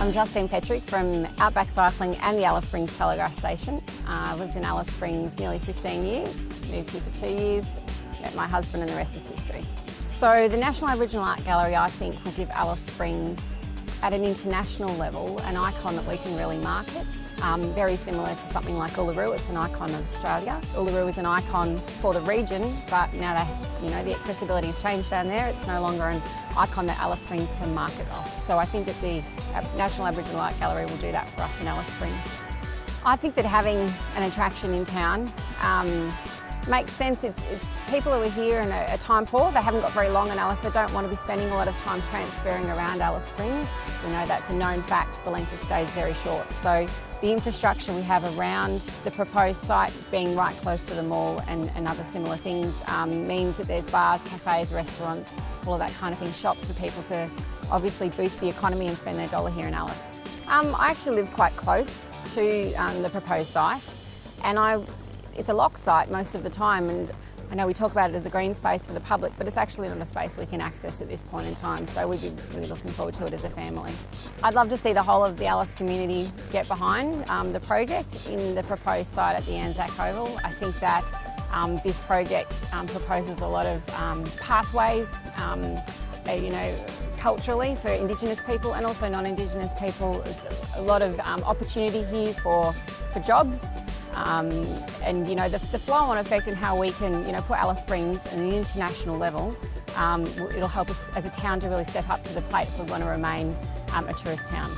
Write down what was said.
I'm Justine from Outback Cycling and the Alice Springs Telegraph Station. I lived in Alice Springs nearly 15 years, moved here for 2 years, met my husband, and the rest is history. So the National Aboriginal Art Gallery, I think, will give Alice Springs at an international level an icon that we can really market. Very similar to something like Uluru. It's an icon of Australia. Uluru is an icon for the region, but now the accessibility has changed down there. It's no longer an icon that Alice Springs can market off. So I think that the National Aboriginal Art Gallery will do that for us in Alice Springs. I think that having an attraction in town makes sense. It's people who are here and are time poor. They haven't got very long in Alice. They don't want to be spending a lot of time transferring around Alice Springs. We know that's a known fact. The length of stay is very short. So the infrastructure we have around the proposed site, being right close to the mall and other similar things, means that there's bars, cafes, restaurants, all of that kind of thing, shops for people to obviously boost the economy and spend their dollar here in Alice. I actually live quite close to the proposed site, and it's a locked site most of the time, and I know we talk about it as a green space for the public, but it's actually not a space we can access at this point in time, so we'd be really looking forward to it as a family. I'd love to see the whole of the Alice community get behind the project in the proposed site at the Anzac Oval. I think that this project proposes a lot of pathways, culturally for Indigenous people and also non-Indigenous people. It's a lot of opportunity here for jobs, and the flow-on effect and how we can put Alice Springs at an international level. It'll help us as a town to really step up to the plate if we want to remain a tourist town.